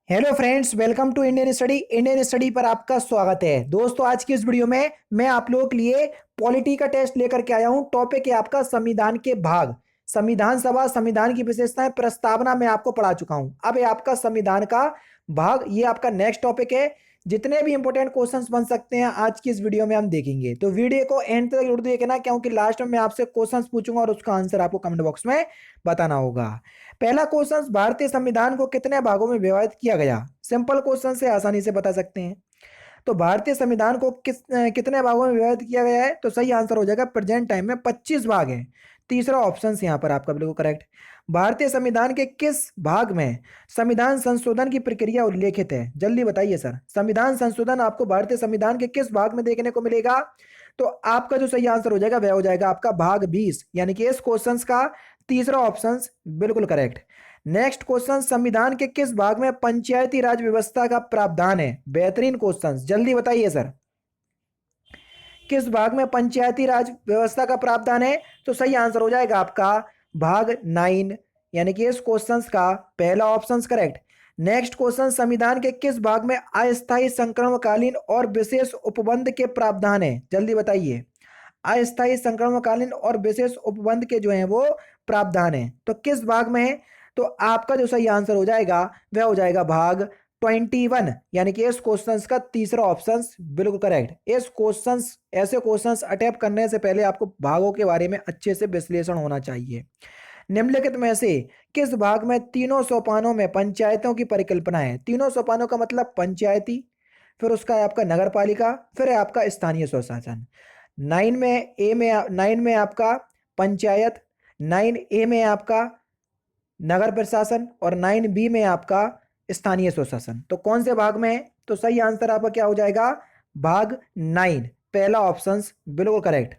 Hello friends, welcome to Indian study पर आपका स्वागत है। दोस्तों, आज की इस वीडियो में मैं आप लोगों के लिए पॉलिटी का टेस्ट लेकर के आया हूं। टॉपिक है आपका संविधान के भाग। संविधान सभा, संविधान की विशेषताएं, प्रस्तावना मैं आपको पढ़ा चुका हूं। अब है आपका संविधान का भाग, ये आपका नेक्स्ट टॉपिक है। जितने भी इंपॉर्टेंट क्वेश्चंस बन सकते हैं आज की इस वीडियो में हम देखेंगे, तो वीडियो को एंड तक जरूर देखना, क्योंकि लास्ट में मैं आपसे क्वेश्चंस पूछूंगा और उसका आंसर आपको कमेंट बॉक्स में बताना होगा। पहला क्वेश्चन, भारतीय संविधान को कितने भागों में विभाजित किया गया? सिंपल क्वेश्चन से आसानी से बता सकते हैं। तो भारतीय संविधान को कितने भागों में विभाजित किया गया है? तो सही आंसर हो जाएगा प्रेजेंट टाइम में 25 भाग हैं। तीसरा ऑप्शन यहाँ पर आपका बिल्कुल करेक्ट। भारतीय संविधान के किस भाग में संविधान संशोधन की प्रक्रिया उल्लेखित है? जल्दी बताइए सर, संविधान संशोधन आपको भारतीय संविधान के किस भाग में देखने को मिलेगा? तो आपका जो सही आंसर हो जाएगा वह हो जाएगा आपका भाग 20, यानी कि इस क्वेश्चन का तीसरा ऑप्शन बिल्कुल करेक्ट। नेक्स्ट क्वेश्चन, संविधान के किस भाग में पंचायती राज व्यवस्था का प्रावधान है? बेहतरीन क्वेश्चन, जल्दी बताइए सर, किस भाग में पंचायती राज व्यवस्था का प्रावधान है? तो सही आंसर हो जाएगा आपका भाग 9, यानी कि इस क्वेश्चन का पहला ऑप्शन करेक्ट। नेक्स्ट क्वेश्चन, संविधान के किस भाग में अस्थायी संक्रमणकालीन और विशेष उपबंध के प्रावधान है? जल्दी बताइए, अस्थायी संक्रमणकालीन और विशेष उपबंध के जो है वो प्रावधान है, तो किस भाग में है? तो आपका जो सही आंसर हो जाएगा वह हो जाएगा भाग 21, यानी कि इस क्वेश्चन का तीसरा ऑप्शन बिल्कुल करेक्ट। इस क्वेश्चन ऐसे क्वेश्चंस अटेम्प्ट करने से पहले आपको भागों के बारे में अच्छे से विश्लेषण होना चाहिए। निम्नलिखित में से किस भाग में तीनों सोपानों में पंचायतों की परिकल्पना है? तीनों सोपानों का मतलब पंचायती, फिर उसका है आपका नगर पालिका, फिर है आपका स्थानीय स्वशासन। 9 में आपका पंचायत, 9A में आपका नगर प्रशासन और 9B में आपका स्थानीय स्वशासन। तो कौन से भाग में है? तो सही आंसर आपका क्या हो जाएगा? भाग 9, पहला ऑप्शन बिल्कुल करेक्ट।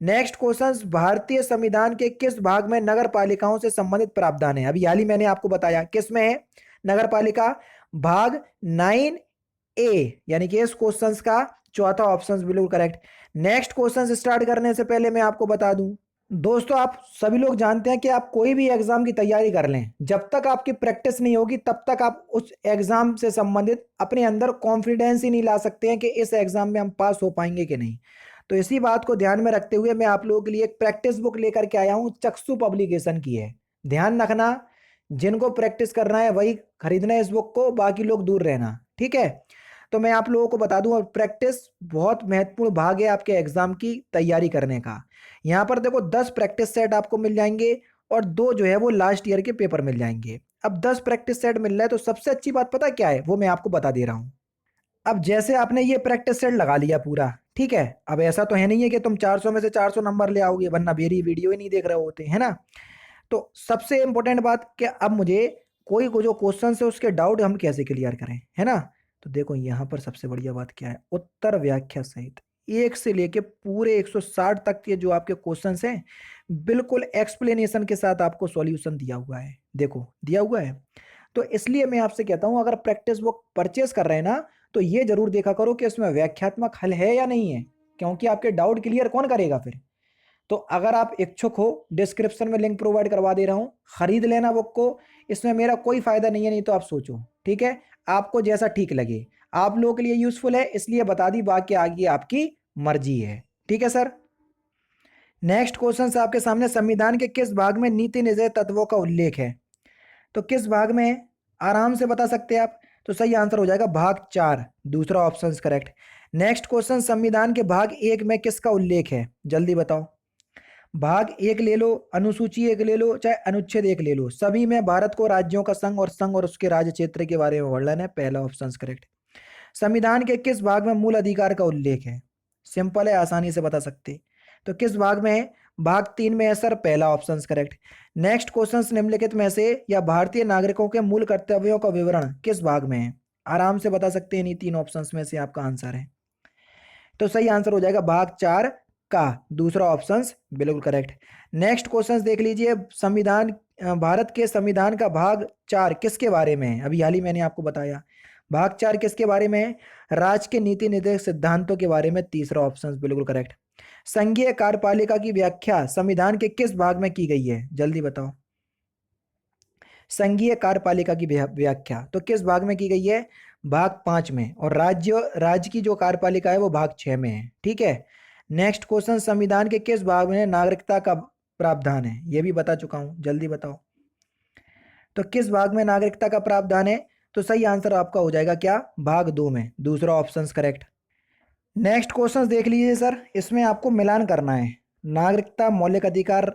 नेक्स्ट क्वेश्चन, भारतीय संविधान के किस भाग में नगर पालिकाओं से संबंधित प्रावधान है? अभी हाल ही मैंने आपको बताया किस में है नगर पालिका, भाग 9A, यानी कि इस क्वेश्चन का चौथा ऑप्शन बिल्कुल करेक्ट। नेक्स्ट क्वेश्चन स्टार्ट करने से पहले मैं आपको बता दूं, दोस्तों आप सभी लोग जानते हैं कि आप कोई भी एग्जाम की तैयारी कर लें, जब तक आपकी प्रैक्टिस नहीं होगी तब तक आप उस एग्जाम से संबंधित अपने अंदर कॉन्फिडेंस ही नहीं ला सकते हैं कि इस एग्जाम में हम पास हो पाएंगे कि नहीं। तो इसी बात को ध्यान में रखते हुए मैं आप लोगों के लिए एक प्रैक्टिस बुक लेकर के आया हूं, चक्षु पब्लिकेशन की है। ध्यान रखना, जिनको प्रैक्टिस करना है वही खरीदना है इस बुक को, बाकी लोग दूर रहना, ठीक है। तो मैं आप लोगों को बता दूं, और प्रैक्टिस बहुत महत्वपूर्ण भाग है आपके एग्जाम की तैयारी करने का। यहाँ पर देखो 10 प्रैक्टिस सेट आपको मिल जाएंगे और 2 जो है वो लास्ट ईयर के पेपर मिल जाएंगे। अब 10 प्रैक्टिस सेट मिल रहा है तो सबसे अच्छी बात पता क्या है, वो मैं आपको बता दे रहा हूँ। अब जैसे आपने ये प्रैक्टिस सेट लगा लिया पूरा, ठीक है। अब ऐसा तो है नहीं है कि तुम 400 में से 400 नंबर ले आओगे, वरना मेरी वीडियो ही नहीं देख रहे होते, है ना। तो सबसे इंपॉर्टेंट बात कि अब मुझे कोई को जो क्वेश्चन है उसके डाउट हम कैसे क्लियर करें, है ना। तो देखो यहाँ पर सबसे बढ़िया बात क्या है, उत्तर व्याख्या सहित एक से लेके पूरे 160 तक के जो आपके क्वेश्चंस हैं बिल्कुल एक्सप्लेनेशन के साथ आपको सॉल्यूशन दिया हुआ है, देखो दिया हुआ है। तो इसलिए मैं आपसे कहता हूं, अगर प्रैक्टिस बुक परचेस कर रहे हैं ना, तो ये जरूर देखा करो कि इसमें व्याख्यात्मक हल है या नहीं है, क्योंकि आपके डाउट क्लियर कौन करेगा फिर। तो अगर आप इच्छुक हो, डिस्क्रिप्शन में लिंक प्रोवाइड करवा दे रहा हूं, खरीद लेना बुक को। इसमें मेरा कोई फायदा नहीं है, नहीं तो आप सोचो, ठीक है। आपको जैसा ठीक लगे, आप लोगों के लिए यूजफुल है इसलिए बता दी, बाकी आगे आपकी मर्जी है, ठीक है सर। नेक्स्ट क्वेश्चन आपके सामने, संविधान के किस भाग में नीति निर्णय तत्वों का उल्लेख है? तो किस भाग में है, आराम से बता सकते हैं आप। तो सही आंसर हो जाएगा भाग 4, दूसरा ऑप्शन करेक्ट। नेक्स्ट क्वेश्चन, संविधान के भाग 1 में किसका उल्लेख है? जल्दी बताओ। भाग 1 ले लो, अनुसूची 1 ले लो, चाहे अनुच्छेद 1 ले लो, सभी में भारत को राज्यों का संघ और उसके राज्य क्षेत्र के बारे में वर्णन है, पहला ऑप्शन करेक्ट। संविधान के किस भाग में मूल अधिकार का उल्लेख है? सिंपल है, आसानी से बता सकते। तो किस भाग में है? भाग 3 में है सर, पहला ऑप्शन करेक्ट। नेक्स्ट क्वेश्चन, निम्नलिखित में से या भारतीय नागरिकों के मूल कर्तव्यों का विवरण किस भाग में है? आराम से बता सकते हैं, इन 3 ऑप्शंस में से आपका आंसर है। तो सही आंसर हो जाएगा भाग 4 का दूसरा ऑप्शन बिल्कुल करेक्ट। नेक्स्ट क्वेश्चन देख लीजिए, संविधान भारत के संविधान का भाग 4 किसके बारे में है? अभी हाल ही मैंने आपको बताया, भाग 4 किसके बारे में है? राज्य के नीति निर्देशक सिद्धांतों के बारे में, तीसरा ऑप्शन बिल्कुल करेक्ट। संघीय कार्यपालिका की व्याख्या संविधान के किस भाग में की गई है? जल्दी बताओ। संघीय कार्यपालिका की व्याख्या तो किस भाग में की गई है? भाग 5 में। और राज्य की जो कार्यपालिका है वो भाग 6 में है। ठीक है। नेक्स्ट क्वेश्चन, संविधान के किस भाग में नागरिकता का प्रावधान है? ये भी बता चुका हूं, जल्दी बताओ। तो किस भाग में नागरिकता का प्रावधान है? तो सही आंसर आपका हो जाएगा क्या? भाग 2 में, दूसरा ऑप्शन करेक्ट। नेक्स्ट क्वेश्चन देख लीजिए सर, इसमें आपको मिलान करना है। नागरिकता, मौलिक अधिकार,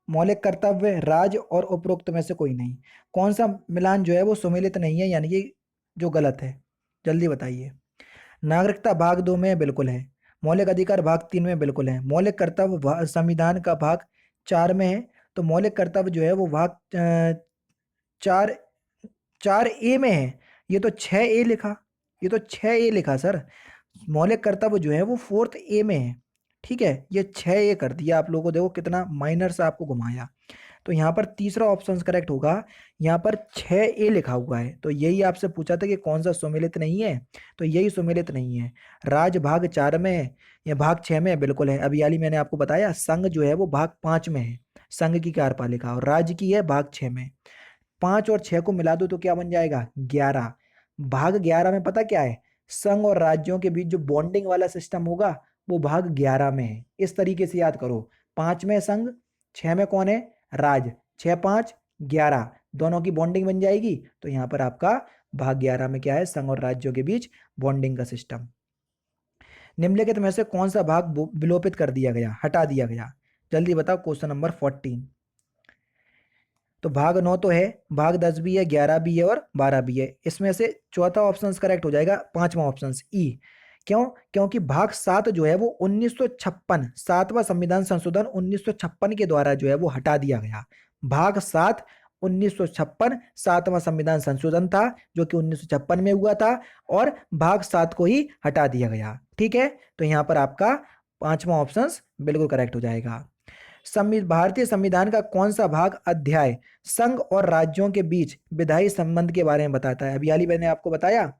मौलिक कर्तव्य, राज्य और उपरोक्त में से कोई नहीं। कौन सा मिलान जो है वो सुमेलित नहीं है, यानी कि जो गलत है? जल्दी बताइए। नागरिकता भाग 2 में बिल्कुल है, मौलिक अधिकार भाग 3 में बिल्कुल है, मौलिक कर्तव्य संविधान का भाग 4 में है। तो मौलिक कर्तव्य जो है वो भाग 4 ए में है। ये तो 6 ए लिखा, ये तो 6 ए लिखा सर। मौलिक कर्तव्य जो है वो 4 ए में है। ठीक है, ये 6 ए कर दिया आप लोगों को, देखो कितना माइनर से आपको घुमाया। तो यहाँ पर तीसरा ऑप्शन करेक्ट होगा। यहाँ पर 6 ए लिखा हुआ है, तो यही आपसे पूछा था कि कौन सा सुमेलित नहीं है, तो यही सुमेलित नहीं है। राज भाग 4 में है या भाग 6 में है? बिल्कुल है। अभी याली मैंने आपको बताया, संघ जो है वो भाग 5 में है, संघ की कार्यपालिका, और राज्य की है भाग 6 में। 5 और 6 को मिला दो तो क्या बन जाएगा? 11। भाग 11 में पता क्या है? संघ और राज्यों के बीच जो बॉन्डिंग वाला सिस्टम होगा वो भाग 11 में है। इस तरीके से याद करो, 5 में संघ, 6 में कौन है? राज। 6 5 11, दोनों की बॉन्डिंग बन जाएगी। तो यहाँ पर आपका भाग 11 में क्या है? संघ और राज्यों के बीच बॉन्डिंग का सिस्टम। निम्नलिखित में से कौन सा भाग विलोपित कर दिया गया, हटा दिया गया? जल्दी बताओ। Question number 14। तो भाग 9 तो है, भाग 10 भी है, 11 भी है और 12 भी है। इसमें से चौथा ऑप्शन करेक्ट हो जाएगा, पांचवा ऑप्शन ई। क्यों? क्योंकि भाग 7 जो है वो 1956, सातवां संविधान संशोधन 1956 के द्वारा जो है वो हटा दिया गया। भाग 7 1956 सातवां संविधान संशोधन था जो कि 1956 में हुआ था, और भाग 7 को ही हटा दिया गया। ठीक है, तो यहां पर आपका पांचवा ऑप्शन बिल्कुल करेक्ट हो जाएगा। भारतीय संविधान का कौन सा भाग अध्याय संघ और राज्यों के बीच विधायी संबंध के बारे में बताता है? अभी हाल ही मैंने आपको बताया,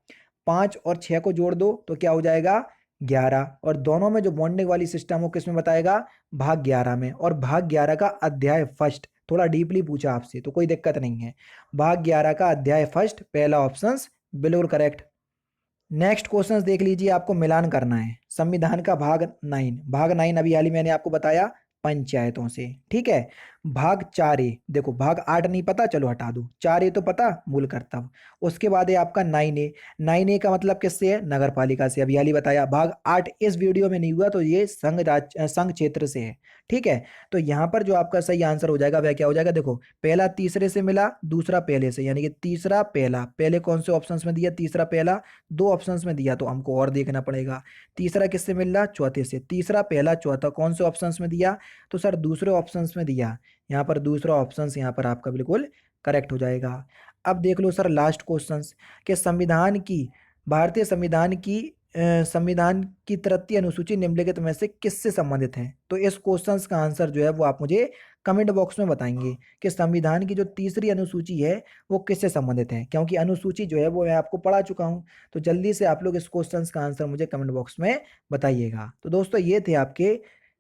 5 और 6 को जोड़ दो तो क्या हो जाएगा? 11। और दोनों में जो बॉन्डिंग वाली सिस्टम हो किसमें बताएगा? भाग 11 में। और भाग 11 का अध्याय फर्स्ट, थोड़ा डीपली पूछा आपसे तो कोई दिक्कत नहीं है। भाग 11 का अध्याय फर्स्ट, पहला ऑप्शन बिल्कुल करेक्ट। नेक्स्ट क्वेश्चन देख लीजिए, आपको मिलान करना है संविधान का भाग 9। भाग 9 अभी हाल ही मैंने आपको बताया, पंचायतों से। ठीक है। भाग 4 ए, देखो भाग 8 नहीं पता, चलो हटा दो। 4 ए तो पता, मूल कर्तव्य। उसके बाद है आपका 9 ए। 9 ए का मतलब किससे है? नगर पालिका से। अभी हाल ही बताया। भाग 8 इस वीडियो में नहीं हुआ, तो ये संघ क्षेत्र से है। ठीक है, तो यहाँ पर जो आपका सही आंसर हो जाएगा वह क्या हो जाएगा? देखो, पहला तीसरे से मिला, दूसरा पहले से, यानी कि तीसरा पहला। पहले कौन से ऑप्शंस में दिया? तीसरा पहला, 2 ऑप्शंस में दिया तो हमको और देखना पड़ेगा। तीसरा किससे मिल रहा? चौथे से। तीसरा पहला चौथा कौन से ऑप्शंस में दिया? तो सर दूसरे ऑप्शंस में दिया। यहाँ पर दूसरा ऑप्शंस यहाँ पर आपका बिल्कुल करेक्ट हो जाएगा। अब देख लो सर लास्ट क्वेश्चंस कि संविधान की, भारतीय संविधान की 33 अनुसूची निम्नलिखित में से किससे संबंधित है? तो इस क्वेश्चंस का आंसर जो है वो आप मुझे कमेंट बॉक्स में बताएंगे कि संविधान की जो तीसरी अनुसूची है वो किससे संबंधित है, क्योंकि अनुसूची जो है वो मैं आपको पढ़ा चुका हूं। तो जल्दी से आप लोग इस क्वेश्चंस का आंसर मुझे कमेंट बॉक्स में बताइएगा। तो दोस्तों ये थे आपके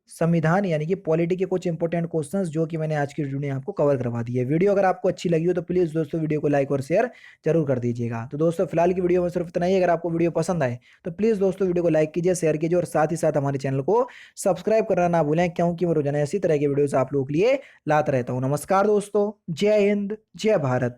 संविधान यानी कि पॉलिटी के कुछ इंपॉर्टेंट क्वेश्चंस जो कि मैंने आज की वीडियो में आपको कवर करवा दिए। वीडियो अगर आपको अच्छी लगी हो तो प्लीज़ दोस्तों वीडियो को लाइक और शेयर जरूर कर दीजिएगा। तो दोस्तों फिलहाल की वीडियो में सिर्फ इतना ही। अगर आपको वीडियो पसंद आए तो प्लीज़ दोस्तों वीडियो को लाइक कीजिए, शेयर कीजिए और साथ ही साथ हमारे चैनल को सब्सक्राइब करना ना भूलें, क्योंकि मैं रोजाना इसी तरह की वीडियोस आप लोगों के लिए लाता रहता हूँ। नमस्कार दोस्तों, जय हिंद, जय भारत।